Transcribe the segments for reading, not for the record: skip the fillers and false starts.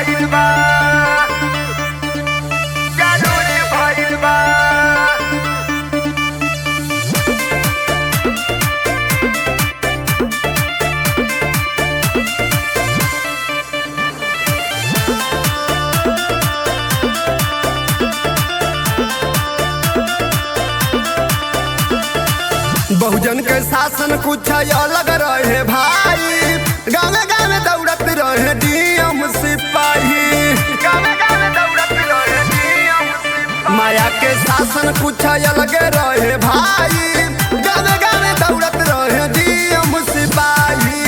भइल बा, जरूरी भइल बा। बहुजन के शासन कुछ अलग रहे भाई, गावे गावे दौड़त रहे डीएम सिपाही, गावे गावे दौड़त रहे डीएम सिपाही। माया के शासन कुछ अलग रहे भाई, गावे गावे दौड़त रहे डीएम सिपाही।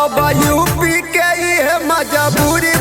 अब यूपी के ये मजबूरी